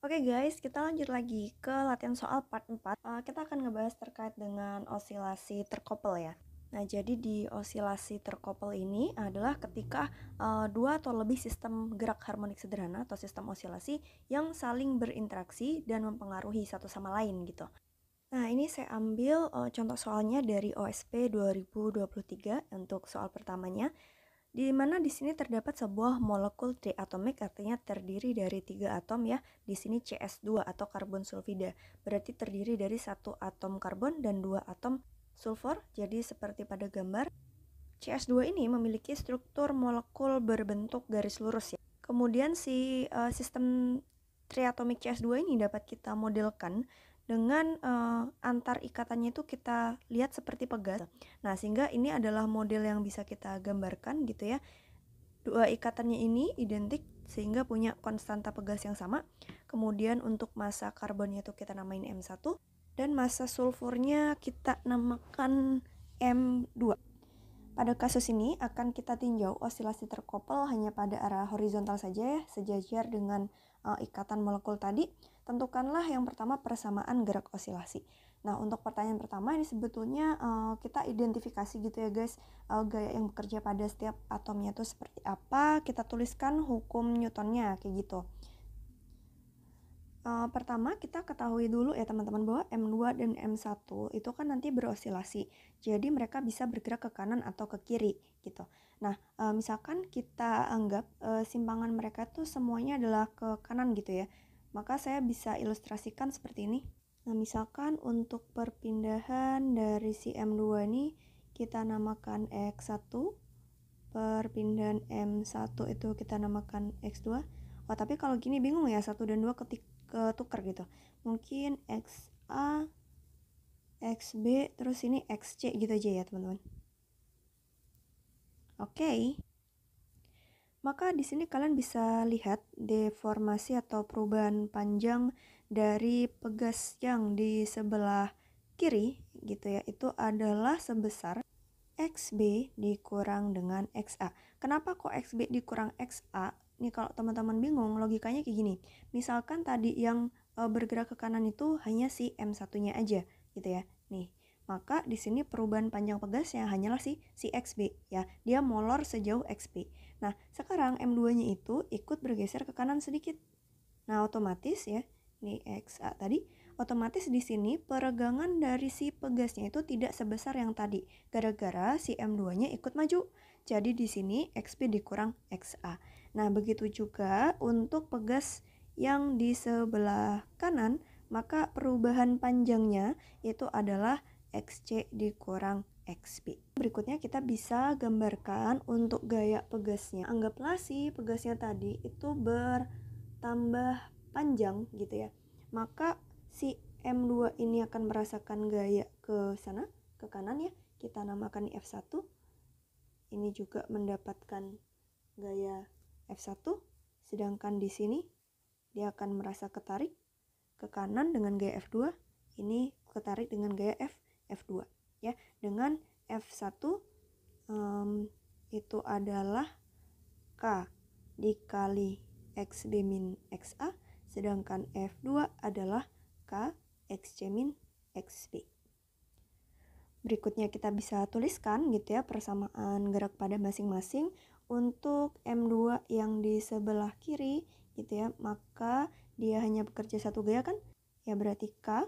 Oke guys, kita lanjut lagi ke latihan soal part 4. Kita akan ngebahas terkait dengan osilasi terkoppel ya. Nah, jadi di osilasi terkoppel ini adalah ketika dua atau lebih sistem gerak harmonik sederhana atau sistem osilasi yang saling berinteraksi dan mempengaruhi satu sama lain gitu. Nah, ini saya ambil contoh soalnya dari OSP 2023 untuk soal pertamanya, di mana di sini terdapat sebuah molekul triatomik, artinya terdiri dari 3 atom ya. Di sini CS2 atau karbon sulfida, berarti terdiri dari 1 atom karbon dan 2 atom sulfur. Jadi seperti pada gambar, CS2 ini memiliki struktur molekul berbentuk garis lurus ya. Kemudian si sistem triatomik CS2 ini dapat kita modelkan dengan antar ikatannya itu kita lihat seperti pegas. Nah, sehingga ini adalah model yang bisa kita gambarkan gitu ya. Dua ikatannya ini identik sehingga punya konstanta pegas yang sama. Kemudian untuk massa karbonnya itu kita namain M1 dan massa sulfurnya kita namakan M2. Pada kasus ini akan kita tinjau osilasi terkoppel hanya pada arah horizontal saja ya, sejajar dengan ikatan molekul tadi. Tentukanlah yang pertama persamaan gerak osilasi. Nah, untuk pertanyaan pertama ini sebetulnya kita identifikasi gitu ya guys, gaya yang bekerja pada setiap atomnya itu seperti apa. Kita tuliskan hukum Newtonnya kayak gitu. Pertama kita ketahui dulu ya teman-teman bahwa M2 dan M1 itu kan nanti berosilasi. Jadi mereka bisa bergerak ke kanan atau ke kiri gitu. Nah, misalkan kita anggap simpangan mereka tuh semuanya adalah ke kanan gitu ya. Maka saya bisa ilustrasikan seperti ini. Nah, misalkan untuk perpindahan dari si M2 ini kita namakan X1, perpindahan M1 itu kita namakan X2. Oh, tapi kalau gini bingung ya, 1 dan 2 ketukar gitu. Mungkin XA, XB, terus ini XC gitu aja ya teman-teman. Oke. Maka di sini kalian bisa lihat deformasi atau perubahan panjang dari pegas yang di sebelah kiri gitu ya. Itu adalah sebesar XB dikurang dengan XA. Kenapa kok XB dikurang XA? Nih kalau teman-teman bingung, logikanya kayak gini. Misalkan tadi yang bergerak ke kanan itu hanya si M1-nya aja gitu ya. Nih, maka di sini perubahan panjang pegasnya hanyalah si XB ya. Dia molor sejauh XB. Nah, sekarang M2-nya itu ikut bergeser ke kanan sedikit. Nah, otomatis ya, ini XA tadi, otomatis di sini peregangan dari si pegasnya itu tidak sebesar yang tadi, gara-gara si M2-nya ikut maju. Jadi di sini XP dikurang XA. Nah, begitu juga untuk pegas yang di sebelah kanan, maka perubahan panjangnya itu adalah XC dikurang XP. Berikutnya kita bisa gambarkan untuk gaya pegasnya. Anggaplah si pegasnya tadi itu bertambah panjang gitu ya. Maka si M2 ini akan merasakan gaya ke sana, ke kanan ya. Kita namakan F1. Ini juga mendapatkan gaya F1. Sedangkan di sini dia akan merasa ketarik ke kanan dengan gaya F2. Ini ketarik dengan gaya F2 ya. Dengan F1 itu adalah K dikali XB min XA, sedangkan F2 adalah K XC min XB. Berikutnya kita bisa tuliskan gitu ya persamaan gerak pada masing-masing. Untuk M2 yang di sebelah kiri gitu ya, maka dia hanya bekerja satu gaya kan? Ya berarti K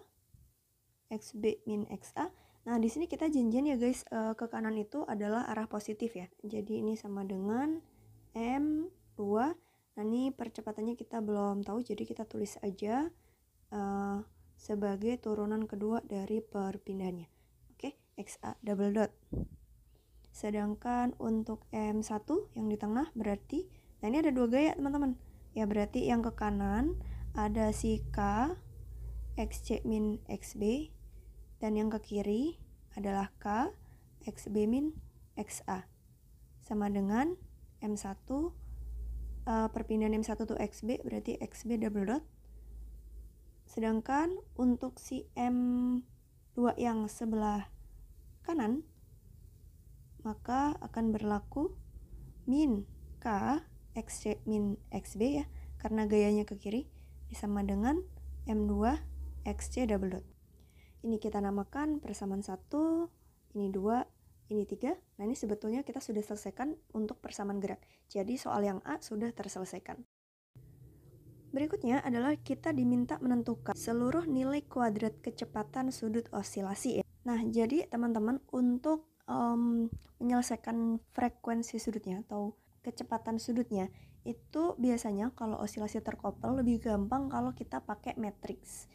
XB min XA. Nah, di sini kita janjian ya guys, ke kanan itu adalah arah positif ya. Jadi ini sama dengan M2. Nah, ini percepatannya kita belum tahu, jadi kita tulis aja sebagai turunan kedua dari perpindahannya. Oke, XA double dot. Sedangkan untuk M1 yang di tengah berarti, nah ini ada dua gaya teman-teman. Ya berarti yang ke kanan ada si K XC min XB, dan yang ke kiri adalah K XB min XA. Sama dengan M1, perpindahan M1 to XB berarti XB double dot. Sedangkan untuk si M2 yang sebelah kanan, maka akan berlaku min K XC min XB ya, karena gayanya ke kiri. sama dengan M2 XC double dot. Ini kita namakan persamaan 1, ini 2, ini 3. Nah, ini sebetulnya kita sudah selesaikan untuk persamaan gerak. Jadi soal yang A sudah terselesaikan. Berikutnya adalah kita diminta menentukan seluruh nilai kuadrat kecepatan sudut osilasi ya. Nah, jadi teman-teman untuk menyelesaikan frekuensi sudutnya atau kecepatan sudutnya itu biasanya kalau osilasi terkopel lebih gampang kalau kita pakai matriks.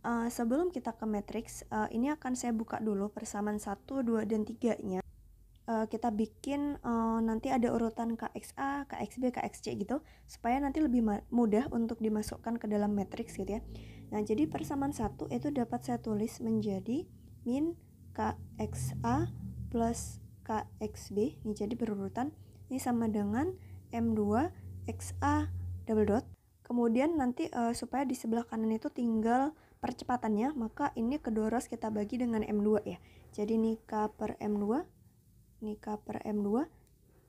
Sebelum kita ke matriks, ini akan saya buka dulu persamaan 1, 2, dan 3-nya. Kita bikin nanti ada urutan KXA, KXB, KXC gitu supaya nanti lebih mudah untuk dimasukkan ke dalam matriks gitu ya. Nah, jadi persamaan 1 itu dapat saya tulis menjadi min KXA plus KXB. Ini jadi berurutan. Ini sama dengan M2 XA double dot. Kemudian nanti supaya di sebelah kanan itu tinggal percepatannya, maka ini kedua ruas kita bagi dengan M2 ya. Jadi ini K per M2, ini K per M2.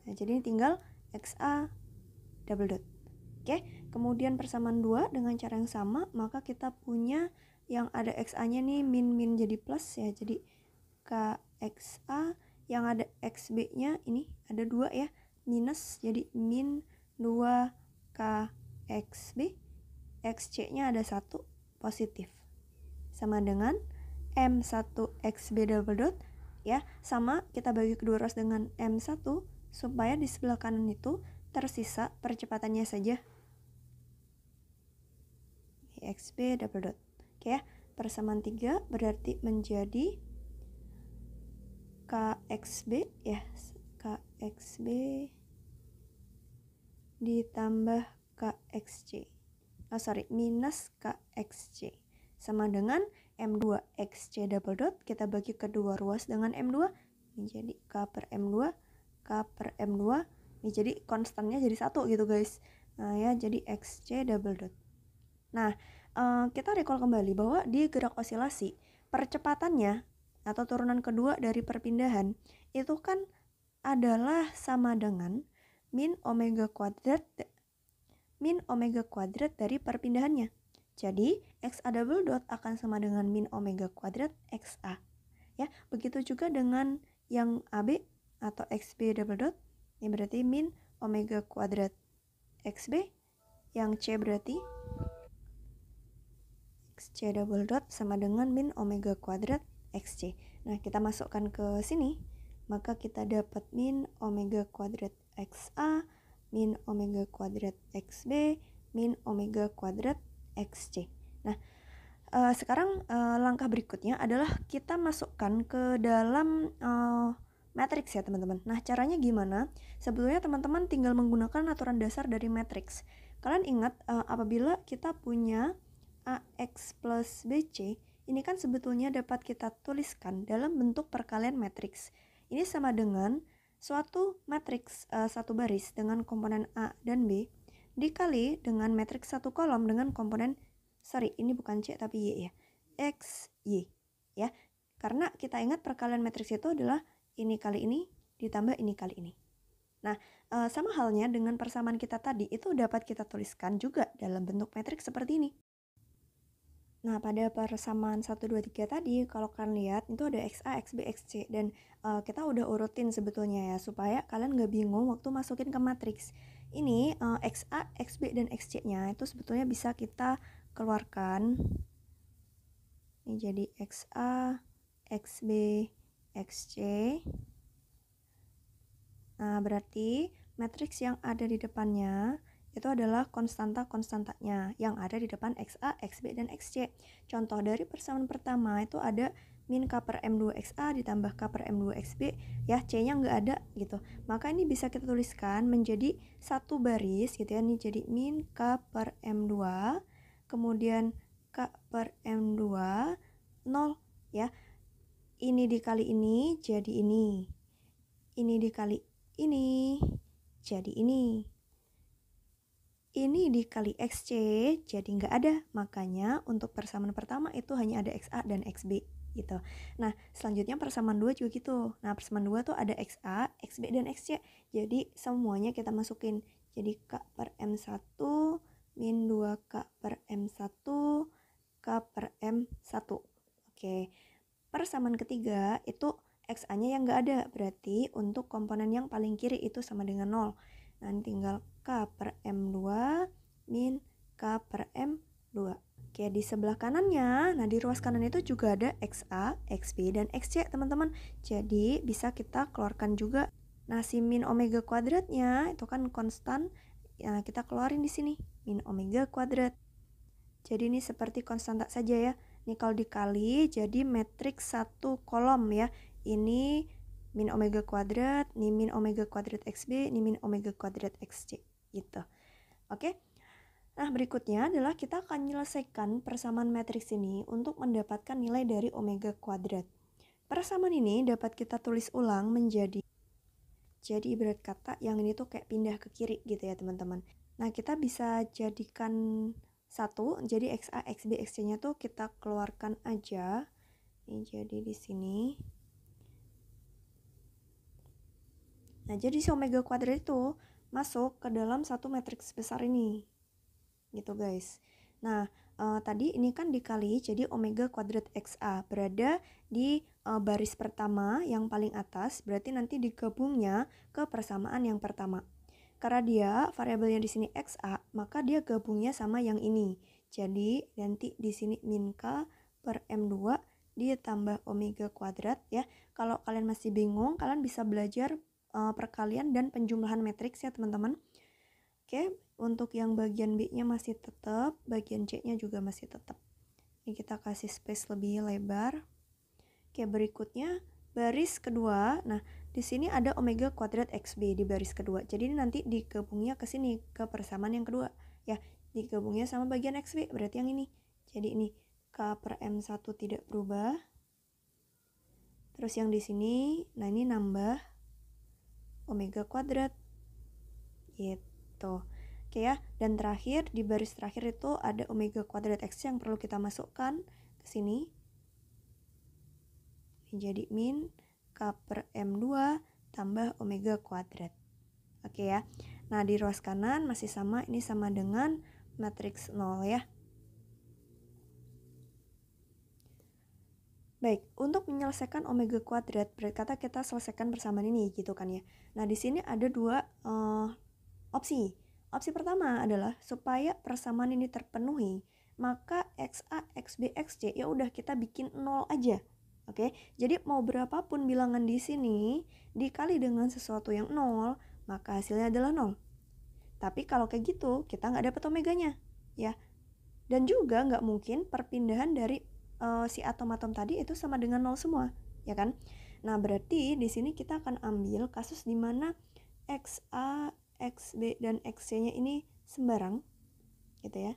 Nah, jadi ini tinggal XA double dot. Oke, kemudian persamaan 2 dengan cara yang sama, maka kita punya yang ada XA-nya nih min jadi plus ya. Jadi KXA yang ada XB-nya ini ada 2 ya, minus jadi min 2 KXB. XC-nya ada 1 positif. Sama dengan M1 XB double dot ya, sama kita bagi kedua ruas dengan M1 supaya di sebelah kanan itu tersisa percepatannya saja XB double dot. Oke ya, persamaan 3 berarti menjadi KXB ya, KXB ditambah KXC. Minus KXC sama dengan M2 XC double dot, kita bagi kedua ruas dengan M2 menjadi K per M2, K per M2. Ini jadi konstannya jadi 1 gitu guys. Nah ya, jadi XC double dot. Nah, kita recall kembali bahwa di gerak osilasi percepatannya atau turunan kedua dari perpindahan itu kan adalah sama dengan min omega kuadrat dari perpindahannya. Jadi XA double dot akan sama dengan min omega kuadrat XA. Ya, begitu juga dengan yang AB atau XB double dot. Ini berarti min omega kuadrat XB. Yang C berarti XC double dot sama dengan min omega kuadrat XC. Nah, kita masukkan ke sini, maka kita dapat min omega kuadrat XA, min omega kuadrat XB, min omega kuadrat XC. Nah, sekarang langkah berikutnya adalah kita masukkan ke dalam matriks ya teman-teman. Nah, caranya gimana? Sebetulnya teman-teman tinggal menggunakan aturan dasar dari matriks. Kalian ingat apabila kita punya AX plus BC, ini kan sebetulnya dapat kita tuliskan dalam bentuk perkalian matriks. Ini sama dengan suatu matriks satu baris dengan komponen A dan B dikali dengan matriks satu kolom dengan komponen, ini bukan C tapi Y ya, X, Y ya. Karena kita ingat perkalian matriks itu adalah ini kali ini ditambah ini kali ini. Nah, sama halnya dengan persamaan kita tadi, itu dapat kita tuliskan juga dalam bentuk matriks seperti ini. Nah, pada persamaan 1, 2, 3 tadi, kalau kalian lihat, itu ada XA, XB, XC. Dan kita udah urutin sebetulnya ya, supaya kalian nggak bingung waktu masukin ke matriks. Ini XA, XB, dan XC-nya itu sebetulnya bisa kita keluarkan. Ini jadi XA, XB, XC. Nah, berarti matriks yang ada di depannya itu adalah konstanta-konstantanya yang ada di depan XA, XB, dan XC. Contoh dari persamaan pertama itu ada min K per M2 XA ditambah K per M2 XB, ya C-nya nggak ada gitu. Maka ini bisa kita tuliskan menjadi satu baris gitu ya. Ini jadi min K per M2, kemudian K per M2, 0 ya. Ini dikali ini jadi ini. Ini dikali ini jadi ini. Ini dikali XC jadi nggak ada, makanya untuk persamaan pertama itu hanya ada XA dan XB gitu. Nah, selanjutnya persamaan 2 juga gitu. Nah, persamaan 2 tuh ada XA, XB, dan XC. Jadi semuanya kita masukin. Jadi K per M1 min 2K per M1 K per M1. Oke, persamaan ketiga itu XA-nya yang nggak ada, berarti untuk komponen yang paling kiri itu sama dengan 0. Nah, tinggal K per M2 min K per M2. Oke, di sebelah kanannya, nah di ruas kanan itu juga ada XA, XB, dan XC, teman-teman. Jadi, bisa kita keluarkan juga. Nah, si min omega kuadratnya itu kan konstan, ya kita keluarin di sini, min omega kuadrat. Jadi ini seperti konstan tak saja ya. Ini kalau dikali jadi matriks satu kolom ya. Ini min omega kuadrat, ini min omega kuadrat XB, ini min omega kuadrat XC gitu. Oke. Nah, berikutnya adalah kita akan menyelesaikan persamaan matriks ini untuk mendapatkan nilai dari omega kuadrat. Persamaan ini dapat kita tulis ulang menjadi, jadi ibarat kata yang ini tuh kayak pindah ke kiri gitu ya teman-teman. Nah, kita bisa jadikan satu, jadi XA, XB, XC-nya tuh kita keluarkan aja. Ini jadi di sini. Nah, jadi si omega kuadrat itu masuk ke dalam satu matriks besar ini. Gitu guys. Nah, tadi ini kan dikali, jadi omega kuadrat XA berada di baris pertama yang paling atas, berarti nanti digabungnya ke persamaan yang pertama. Karena dia variabelnya di sini XA, maka dia gabungnya sama yang ini. Jadi nanti di sini min K per M2 ditambah omega kuadrat ya. Kalau kalian masih bingung, kalian bisa belajar perkalian dan penjumlahan matriks ya teman-teman. Oke, untuk yang bagian B-nya masih tetap, bagian C-nya juga masih tetap. Ini kita kasih space lebih lebar. Oke, berikutnya baris kedua. Nah, di sini ada omega kuadrat XB di baris kedua. Jadi ini nanti digabungnya ke sini, ke persamaan yang kedua. Ya, digabungnya sama bagian XB, berarti yang ini. Jadi ini K per M1 tidak berubah. Terus yang di sini, nah ini nambah omega kuadrat. Gitu. Oke ya, dan terakhir di baris terakhir itu ada omega kuadrat X yang perlu kita masukkan ke sini. Jadi min K per M2 tambah omega kuadrat. Oke ya. Nah, di ruas kanan masih sama, ini sama dengan matriks 0 ya. Baik, untuk menyelesaikan omega kuadrat, berkata kita selesaikan persamaan ini gitu kan ya. Nah, di sini ada dua opsi. Opsi pertama adalah supaya persamaan ini terpenuhi, maka XA, XB, XC ya udah kita bikin 0 aja. Oke, jadi mau berapapun bilangan di sini dikali dengan sesuatu yang 0, maka hasilnya adalah 0. Tapi kalau kayak gitu, kita nggak dapat omeganya, ya. Dan juga nggak mungkin perpindahan dari si atom-atom tadi itu sama dengan 0 semua, ya kan? Nah, berarti di sini kita akan ambil kasus di mana XA, XB, dan XC-nya ini sembarang, gitu ya.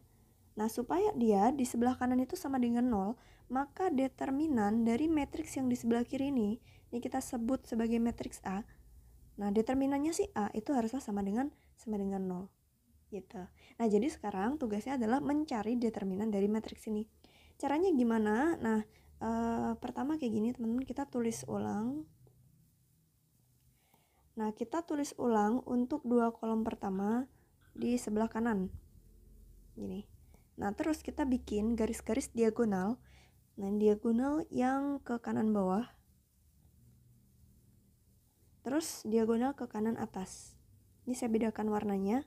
Nah, supaya dia di sebelah kanan itu sama dengan 0, maka determinan dari matriks yang di sebelah kiri ini kita sebut sebagai matriks A. Nah, determinannya si A itu harusnya sama dengan 0. Gitu. Nah, jadi sekarang tugasnya adalah mencari determinan dari matriks ini. Caranya gimana? Nah, pertama kayak gini, teman-teman, kita tulis ulang. Nah, kita tulis ulang untuk dua kolom pertama di sebelah kanan. Gini. Nah, terus kita bikin garis-garis diagonal. Nah, diagonal yang ke kanan bawah. Terus diagonal ke kanan atas. Ini saya bedakan warnanya.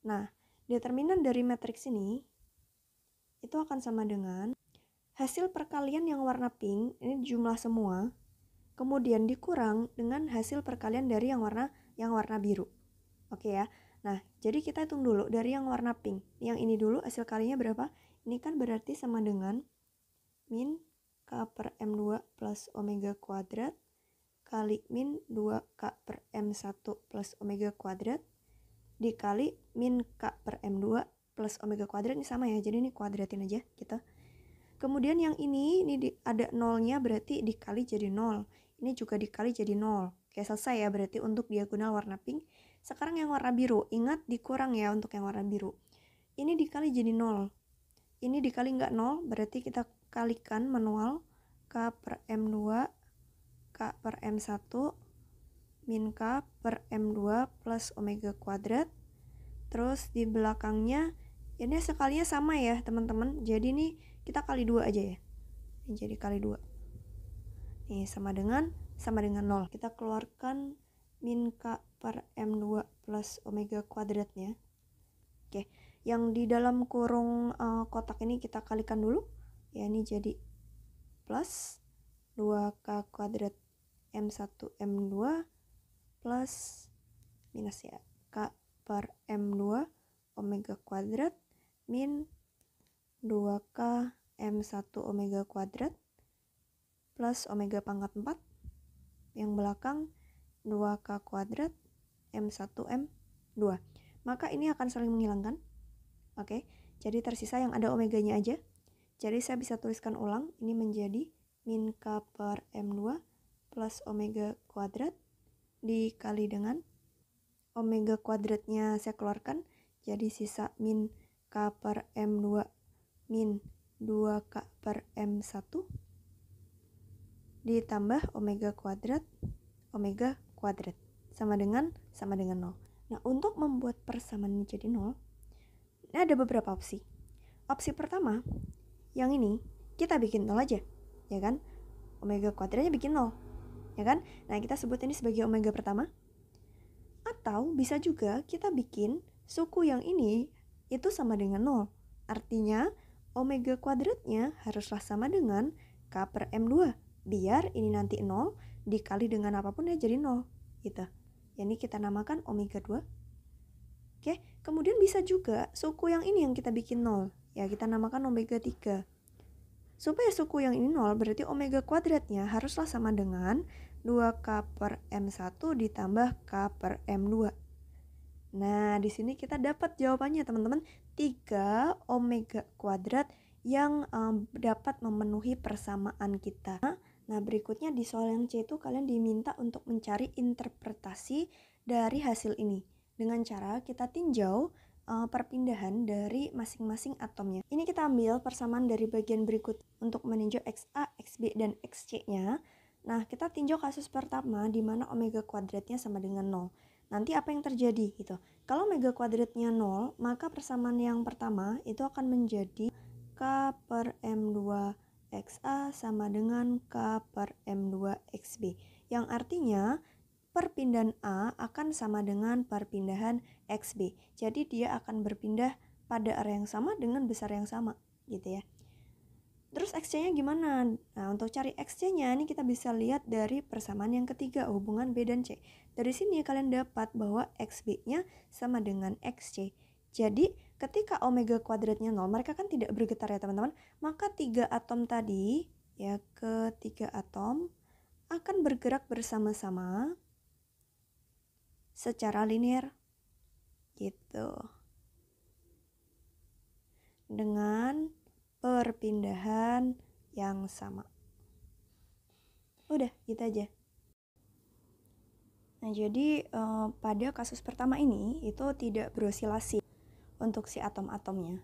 Nah, determinan dari matriks ini itu akan sama dengan hasil perkalian yang warna pink, ini jumlah semua, kemudian dikurang dengan hasil perkalian dari yang warna biru. Oke ya. Nah, jadi kita hitung dulu dari yang warna pink. Yang ini dulu hasil kalinya berapa? Ini kan berarti sama dengan min K per M2 plus omega kuadrat kali min 2K per M1 plus omega kuadrat dikali min K per M2 plus omega kuadrat, ini sama ya, jadi ini kuadratin aja gitu. Kemudian yang ini ada nolnya, berarti dikali jadi 0. Ini juga dikali jadi 0. Oke, selesai ya berarti untuk diagonal warna pink. Sekarang yang warna biru, ingat dikurang ya untuk yang warna biru. Ini dikali jadi 0. Ini dikali nggak 0, berarti kita kalikan manual K per M2 K per M1 min K per M2 plus omega kuadrat terus di belakangnya ini sekalinya sama ya teman-teman. Jadi nih kita kali 2 aja ya. Ini jadi kali 2. Nih sama dengan 0. Kita keluarkan min K per M2 plus omega kuadratnya. Oke, yang di dalam kurung kotak ini kita kalikan dulu. Ya, ini jadi plus 2K kuadrat M1 M2 plus minus ya K per M2 omega kuadrat min 2K M1 omega kuadrat plus omega pangkat 4 yang belakang 2K kuadrat M1 M2. Maka ini akan saling menghilangkan. Oke, jadi tersisa yang ada omeganya aja. Jadi saya bisa tuliskan ulang, ini menjadi min K per M2 plus omega kuadrat dikali dengan omega kuadratnya saya keluarkan, jadi sisa min K per M2 min 2K per M1 ditambah omega kuadrat sama dengan 0. Nah, untuk membuat persamaan ini jadi 0, ini ada beberapa opsi. Opsi pertama, yang ini kita bikin 0 aja, ya kan? Omega kuadratnya bikin 0, ya kan? Nah, kita sebut ini sebagai omega pertama. Atau bisa juga kita bikin suku yang ini itu sama dengan 0. Artinya omega kuadratnya haruslah sama dengan K per M2. Biar ini nanti 0 dikali dengan apapun ya jadi 0 gitu. Ini kita namakan omega 2. Oke, kemudian bisa juga suku yang ini yang kita bikin 0. Ya, kita namakan omega 3. Supaya suku yang ini 0 berarti omega kuadratnya haruslah sama dengan 2K per M1 ditambah K per M2. Nah, di sini kita dapat jawabannya teman-teman, 3 omega kuadrat yang dapat memenuhi persamaan kita. Nah, berikutnya di soal yang C itu kalian diminta untuk mencari interpretasi dari hasil ini dengan cara kita tinjau perpindahan dari masing-masing atomnya. Ini kita ambil persamaan dari bagian berikut untuk meninjau XA, XB, dan XC-nya. Nah, kita tinjau kasus pertama di mana omega kuadratnya sama dengan 0. Nanti apa yang terjadi gitu. Kalau omega kuadratnya 0, maka persamaan yang pertama itu akan menjadi K per M2 XA sama dengan K per M2 XB. Yang artinya perpindahan A akan sama dengan perpindahan XB. Jadi dia akan berpindah pada area yang sama dengan besar yang sama gitu ya. Terus XC-nya gimana? Nah, untuk cari XC-nya ini kita bisa lihat dari persamaan yang ketiga, hubungan B dan C. Dari sini kalian dapat bahwa XB-nya sama dengan XC. Jadi ketika omega kuadratnya 0, mereka kan tidak bergetar ya teman-teman. Maka 3 atom tadi, ya ketiga atom akan bergerak bersama-sama secara linear gitu, dengan perpindahan yang sama. Udah, gitu aja. Nah, jadi pada kasus pertama ini itu tidak berosilasi untuk si atom-atomnya.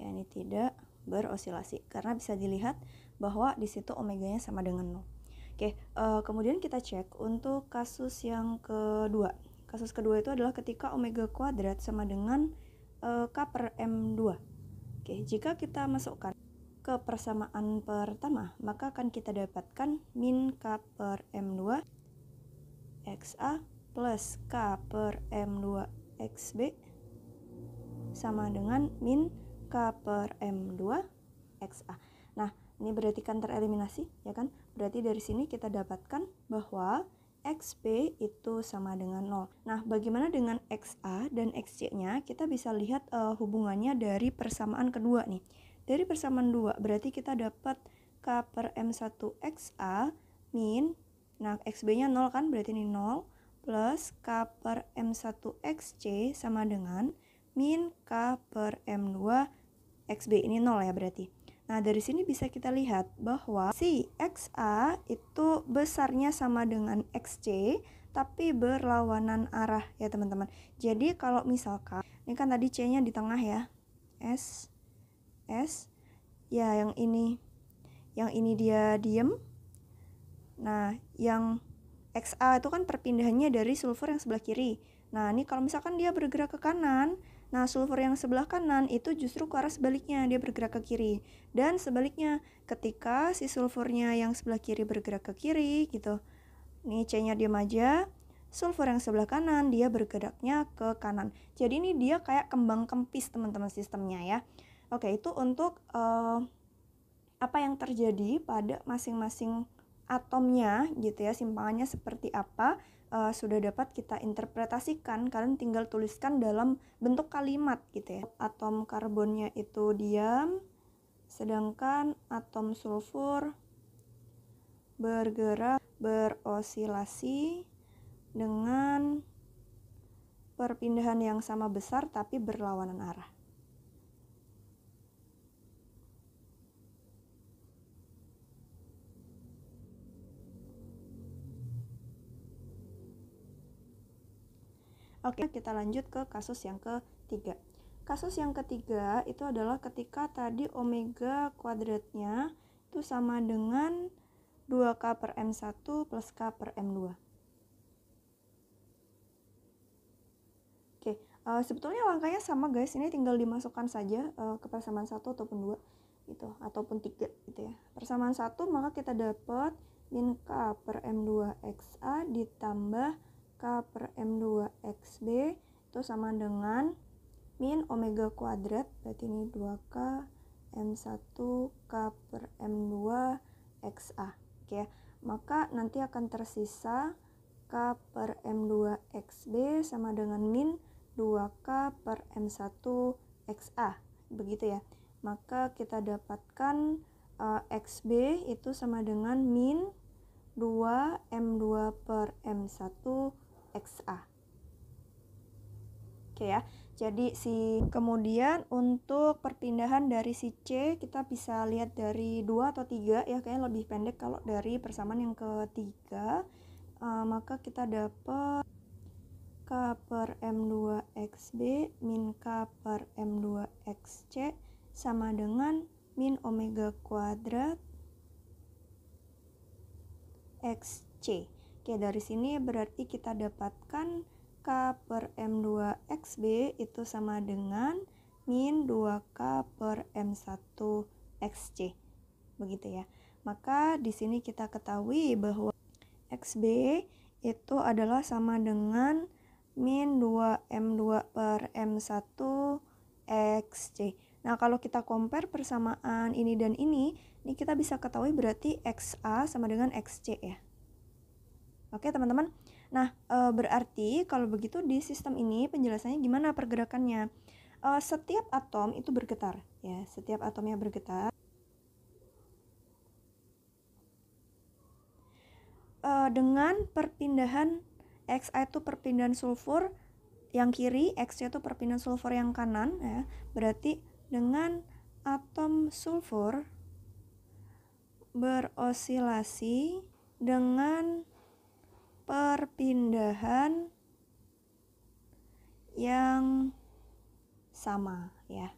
Ya, ini tidak berosilasi karena bisa dilihat bahwa di situ omeganya sama dengan 0. Oke, kemudian kita cek untuk kasus yang kedua. Kasus kedua itu adalah ketika omega kuadrat sama dengan K per M2. Oke, jika kita masukkan ke persamaan pertama, maka akan kita dapatkan min K per M2 XA plus K per M2 XB sama dengan min K per M2 XA. Nah, ini berarti kan tereliminasi, ya kan? Berarti dari sini kita dapatkan bahwa XB itu sama dengan 0. Nah, bagaimana dengan XA dan XC-nya? Kita bisa lihat hubungannya dari persamaan kedua nih. Dari persamaan 2, berarti kita dapat K per M1 XA min, nah XB-nya 0 kan? Berarti ini 0, plus K per M1 XC sama dengan min K per M2 XB. Ini 0 ya berarti. Nah, dari sini bisa kita lihat bahwa si XA itu besarnya sama dengan XC, tapi berlawanan arah ya teman-teman. Jadi kalau misalkan, ini kan tadi C-nya di tengah ya, S, ya yang ini dia diem. Nah, yang XA itu kan perpindahannya dari sulfur yang sebelah kiri. Nah, ini kalau misalkan dia bergerak ke kanan, nah sulfur yang sebelah kanan itu justru ke arah sebaliknya, dia bergerak ke kiri. Dan sebaliknya, ketika si sulfurnya yang sebelah kiri bergerak ke kiri gitu, nih C-nya diam aja, sulfur yang sebelah kanan dia bergeraknya ke kanan. Jadi ini dia kayak kembang kempis teman-teman sistemnya ya. Oke, itu untuk apa yang terjadi pada masing-masing atomnya gitu ya, simpangannya seperti apa, sudah dapat kita interpretasikan. Kalian tinggal tuliskan dalam bentuk kalimat gitu ya. Atom karbonnya itu diam, sedangkan atom sulfur bergerak, berosilasi dengan perpindahan yang sama besar tapi berlawanan arah. Oke, kita lanjut ke kasus yang ketiga. Kasus yang ketiga itu adalah ketika tadi omega kuadratnya itu sama dengan 2K per M1 plus K per M2. Oke, sebetulnya langkahnya sama guys, ini tinggal dimasukkan saja ke persamaan 1 ataupun 2 gitu, ataupun 3 gitu ya. Persamaan 1 maka kita dapat min K per M2 XA ditambah K per M2 XB itu sama dengan min omega kuadrat, berarti ini 2K M1 K per M2 XA. Oke, maka nanti akan tersisa K per M2 XB sama dengan min 2K per M1 XA. Begitu ya. Maka kita dapatkan XB itu sama dengan min 2 M2 per M1 XA. Oke ya. Jadi kemudian untuk perpindahan dari si C kita bisa lihat dari 2 atau 3 ya, kayaknya lebih pendek kalau dari persamaan yang ketiga. Maka kita dapat K per M2 XB min K per M2 XC sama dengan min omega kuadrat XC. Oke, dari sini berarti kita dapatkan K per M2 XB itu sama dengan min 2K per M1 XC. Begitu ya. Maka di sini kita ketahui bahwa XB itu adalah sama dengan min 2M2 per M1 XC. Nah, kalau kita compare persamaan ini dan ini kita bisa ketahui berarti XA sama dengan XC ya. Oke teman-teman, nah berarti kalau begitu di sistem ini penjelasannya gimana pergerakannya? Setiap atom itu bergetar, ya, setiap atomnya bergetar. Dengan perpindahan XA itu perpindahan sulfur yang kiri, XC itu perpindahan sulfur yang kanan, ya. Berarti dengan atom sulfur berosilasi dengan perpindahan yang sama ya.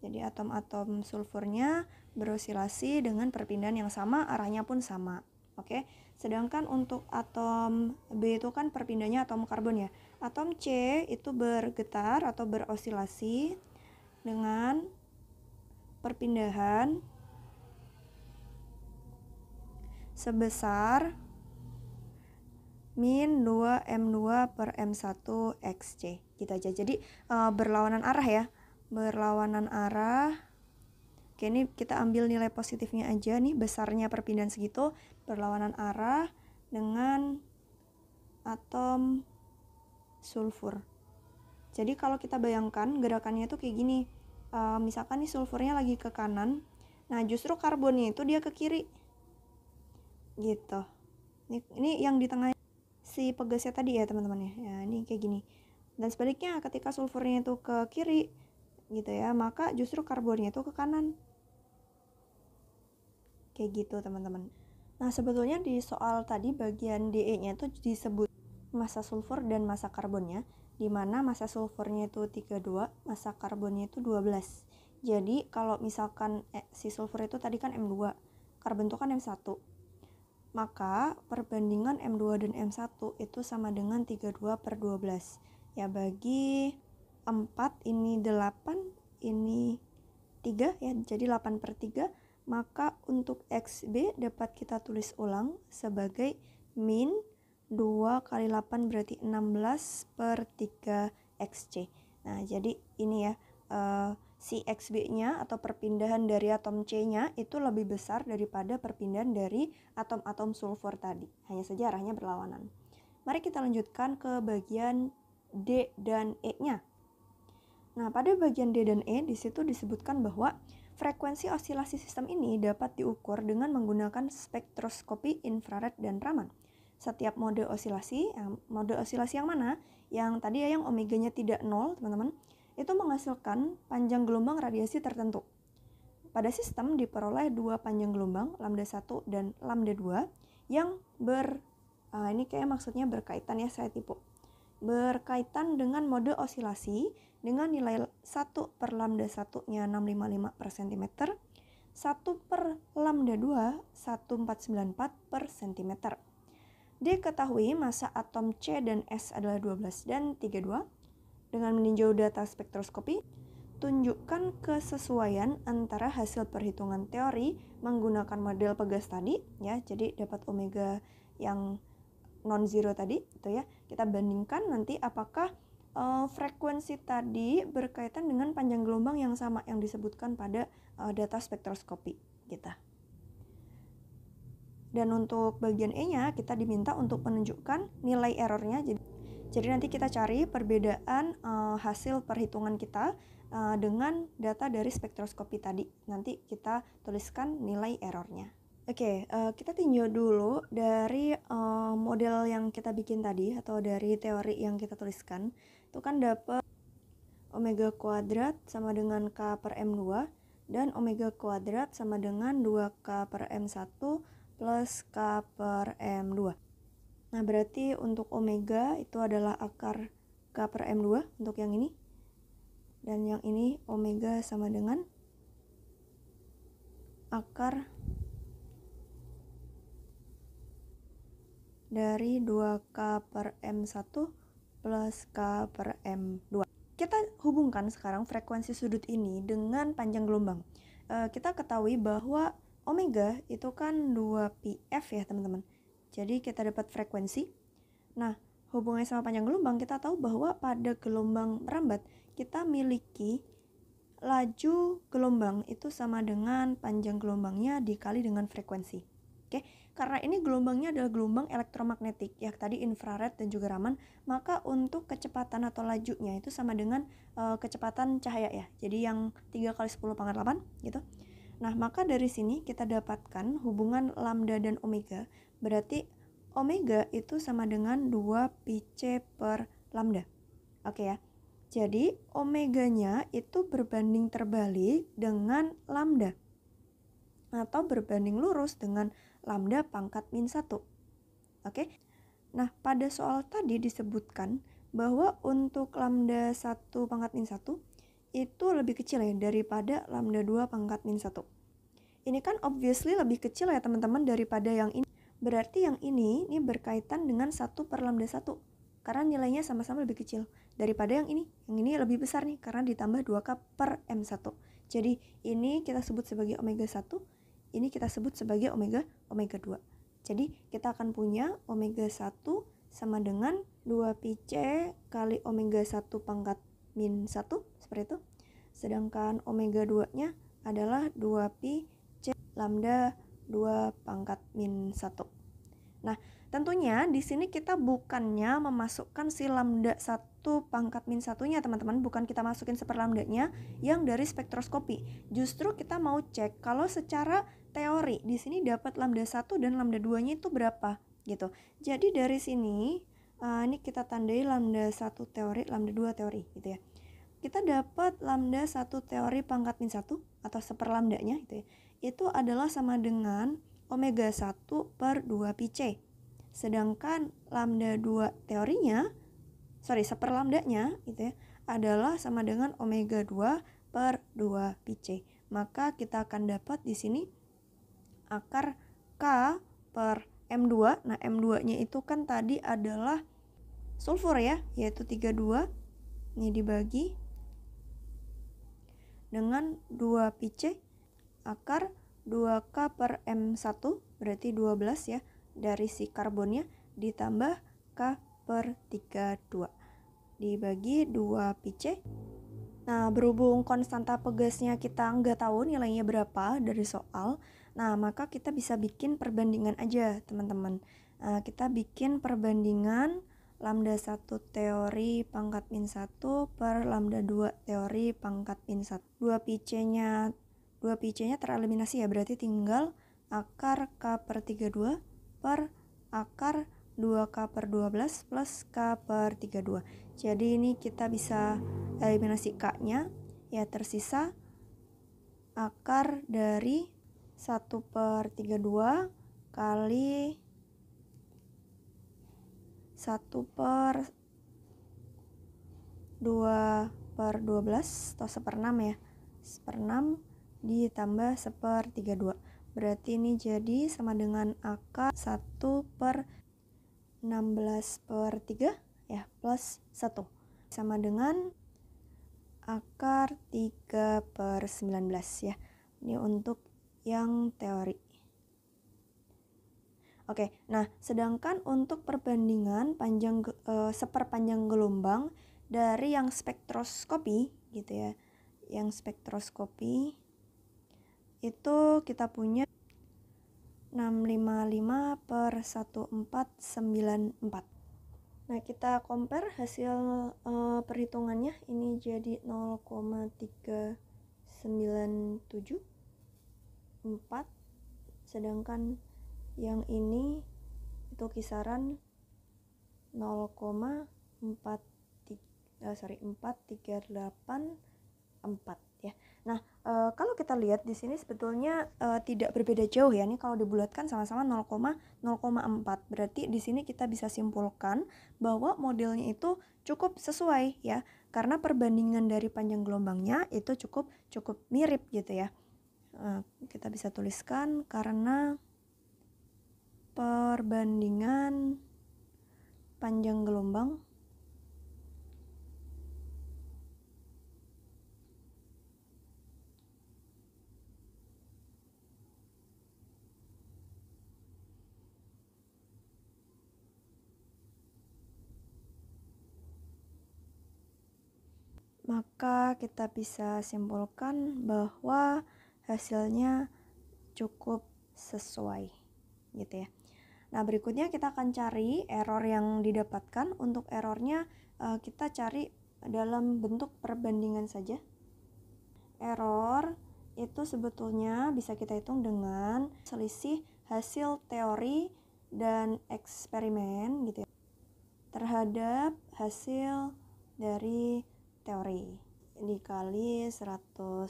Jadi atom-atom sulfurnya berosilasi dengan perpindahan yang sama, arahnya pun sama. Oke. Sedangkan untuk atom B itu kan perpindahannya atom karbon ya. Atom C itu bergetar atau berosilasi dengan perpindahan sebesar min 2M2 per M1 XC gitu aja. Jadi berlawanan arah ya, berlawanan arah. Oke, ini kita ambil nilai positifnya aja nih, besarnya perpindahan segitu, berlawanan arah dengan atom sulfur. Jadi kalau kita bayangkan gerakannya itu kayak gini, misalkan nih sulfurnya lagi ke kanan, nah justru karbonnya itu dia ke kiri gitu. Ini yang di tengah si pegasnya tadi ya teman-teman ya. Ya, ini kayak gini. Dan sebaliknya ketika sulfurnya itu ke kiri gitu ya, maka justru karbonnya itu ke kanan. Kayak gitu teman-teman. Nah, sebetulnya di soal tadi bagian DE-nya itu disebut massa sulfur dan massa karbonnya, di mana massa sulfurnya itu 32, massa karbonnya itu 12. Jadi kalau misalkan si sulfur itu tadi kan M2, karbon itu kan M1. maka perbandingan M2 dan M1 itu sama dengan 32/12. Ya, bagi 4 ini 8, ini 3 ya, jadi 8/3. Maka untuk XB dapat kita tulis ulang sebagai min 2 kali 8 berarti 16/3 XC. Nah, jadi ini ya, si XB-nya atau perpindahan dari atom C-nya itu lebih besar daripada perpindahan dari atom-atom sulfur tadi. Hanya saja arahnya berlawanan. Mari kita lanjutkan ke bagian D dan E-nya. Nah, pada bagian D dan E di situ disebutkan bahwa frekuensi osilasi sistem ini dapat diukur dengan menggunakan spektroskopi infrared dan Raman. Setiap mode osilasi yang mana? Yang tadi ya, yang omeganya tidak 0, teman-teman, itu menghasilkan panjang gelombang radiasi tertentu. Pada sistem diperoleh dua panjang gelombang, lambda 1 dan lambda 2, yang ini kayak maksudnya berkaitan ya, saya tipu. Berkaitan dengan mode osilasi dengan nilai 1/lambda 1-nya 655 per cm, 1/lambda 2 1494 per cm. Diketahui masa atom C dan S adalah 12 dan 32. Dengan meninjau data spektroskopi, tunjukkan kesesuaian antara hasil perhitungan teori menggunakan model Pegas tadi ya. Jadi dapat omega yang non-zero tadi itu ya. Kita bandingkan nanti apakah frekuensi tadi berkaitan dengan panjang gelombang yang sama yang disebutkan pada data spektroskopi kita. Dan untuk bagian E-nya kita diminta untuk menunjukkan nilai errornya. Jadi nanti kita cari perbedaan hasil perhitungan kita dengan data dari spektroskopi tadi. Nanti kita tuliskan nilai errornya. Oke, kita tinjau dulu dari model yang kita bikin tadi atau dari teori yang kita tuliskan. Itu kan dapat omega kuadrat sama dengan K per M2 dan omega kuadrat sama dengan 2K per M1 plus K per M2. Nah, berarti untuk omega itu adalah akar K per M2 untuk yang ini. Dan yang ini omega sama dengan akar dari 2K per M1 plus K per M2. Kita hubungkan sekarang frekuensi sudut ini dengan panjang gelombang. Kita ketahui bahwa omega itu kan 2πf ya, teman-teman. Jadi kita dapat frekuensi. Nah, hubungannya sama panjang gelombang, kita tahu bahwa pada gelombang merambat kita miliki laju gelombang itu sama dengan panjang gelombangnya dikali dengan frekuensi. Oke, karena ini gelombangnya adalah gelombang elektromagnetik ya, tadi infrared dan juga Raman, maka untuk kecepatan atau lajunya itu sama dengan kecepatan cahaya ya. Jadi yang 3 kali 10 pangkat 8 gitu. Nah, maka dari sini kita dapatkan hubungan lambda dan omega. Berarti omega itu sama dengan 2πc per lambda. Oke ya. Jadi omeganya itu berbanding terbalik dengan lambda atau berbanding lurus dengan lambda pangkat min 1. Oke. Nah, pada soal tadi disebutkan bahwa untuk lambda 1 pangkat min 1 itu lebih kecil ya daripada lambda 2 pangkat min 1. Ini kan obviously lebih kecil ya, teman-teman, daripada yang ini. Berarti yang ini berkaitan dengan 1/lambda 1. Karena nilainya sama-sama lebih kecil daripada yang ini. Yang ini lebih besar nih karena ditambah 2K per M1. Jadi ini kita sebut sebagai omega 1, ini kita sebut sebagai omega 2. Jadi kita akan punya omega 1 sama dengan 2πc kali omega 1 pangkat min 1, seperti itu. Sedangkan omega 2-nya adalah 2πc lambda 2 pangkat min 1. Nah, tentunya di sini kita bukannya memasukkan si lambda 1 pangkat min 1-nya, teman-teman. Bukan kita masukin seperlambdanya yang dari spektroskopi. Justru kita mau cek kalau secara teori di sini dapat lambda 1 dan lambda 2-nya itu berapa gitu. Jadi dari sini ini kita tandai lambda 1 teori, lambda 2 teori gitu ya. Kita dapat lambda 1 teori pangkat min 1 atau seperlambdanya gitu ya. Itu adalah sama dengan omega 1 per 2πc. Sedangkan lambda 2 teorinya, seperlambdanya gitu ya, adalah sama dengan omega 2 per 2πc. Maka kita akan dapat di sini akar K per M2. Nah, M2-nya itu kan tadi adalah sulfur ya, yaitu 32. Ini dibagi dengan 2 Pc akar 2K per M1, berarti 12 ya, dari si karbonnya, ditambah K per 32 dibagi 2 Pc. Nah, berhubung konstanta pegasnya kita nggak tahu nilainya berapa dari soal, nah maka kita bisa bikin perbandingan aja teman-teman. Nah, kita bikin perbandingan lambda 1 teori pangkat min 1 per lambda 2 teori pangkat min 1. 2 Pc-nya tereliminasi ya, berarti tinggal akar K per 32 per akar 2K per 12 plus K per 32. Jadi ini kita bisa eliminasi K-nya, ya tersisa akar dari 1 per 32 kali 1 per 2 per 12 atau 1/6 ya, 1/6 ditambah 1/32. Berarti ini jadi sama dengan akar 1 per 16 per 3 ya, plus 1 sama dengan akar 3 per 19 ya. Ini untuk yang teori. Oke, nah sedangkan untuk perbandingan seperpanjang gelombang dari yang spektroskopi gitu ya. Yang spektroskopi itu kita punya 655 per 1494. Nah, kita compare hasil perhitungannya, ini jadi 0,3974, sedangkan yang ini itu kisaran 438,4 ya. Nah, kalau kita lihat di sini sebetulnya tidak berbeda jauh ya. Ini kalau dibulatkan sama-sama 0,4. Berarti di sini kita bisa simpulkan bahwa modelnya itu cukup sesuai ya. Karena perbandingan dari panjang gelombangnya itu cukup mirip gitu ya. Kita bisa tuliskan karena perbandingan panjang gelombang maka kita bisa simpulkan bahwa hasilnya cukup sesuai gitu ya. Nah, berikutnya kita akan cari error yang didapatkan. Untuk errornya kita cari dalam bentuk perbandingan saja. Error itu sebetulnya bisa kita hitung dengan selisih hasil teori dan eksperimen gitu ya, terhadap hasil dari teori dikali 100%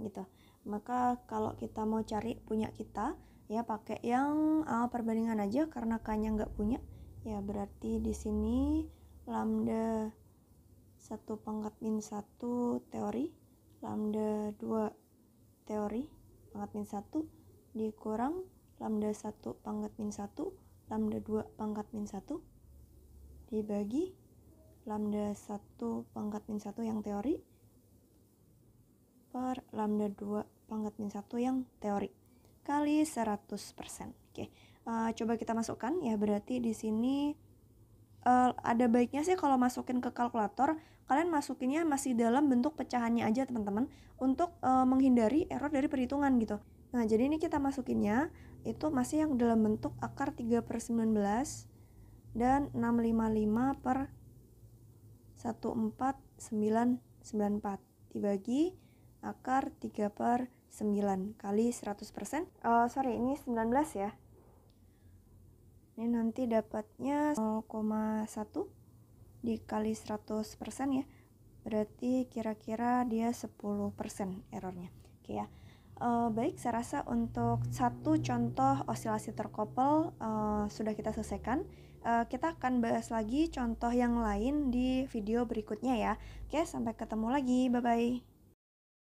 gitu. Maka kalau kita mau cari punya kita ya pakai yang perbandingan aja karena K-nya nggak punya ya, berarti di sini lambda 1 pangkat min 1 teori, lambda 2 teori pangkat min 1 dikurang lambda 1 pangkat min 1, lambda 2 pangkat min 1 dibagi lambda 1 pangkat min 1 yang teori per lambda 2 pangkat min 1 yang teori kali 100%. Oke, coba kita masukkan ya. Berarti di sini ada baiknya sih kalau masukin ke kalkulator, kalian masukinnya masih dalam bentuk pecahannya aja teman-teman, untuk menghindari error dari perhitungan gitu. Nah, jadi ini kita masukinnya itu masih yang dalam bentuk akar 3 per 19 dan 655 per 14994 dibagi akar 3 per 9 kali 100%. Ini 19 ya. Ini nanti dapatnya 0,1 dikali 100% ya. Berarti kira-kira dia 10% errornya. Oke ya. Baik, saya rasa untuk satu contoh osilasi terkopel sudah kita selesaikan. Kita akan bahas lagi contoh yang lain di video berikutnya ya. Oke, sampai ketemu lagi. Bye-bye.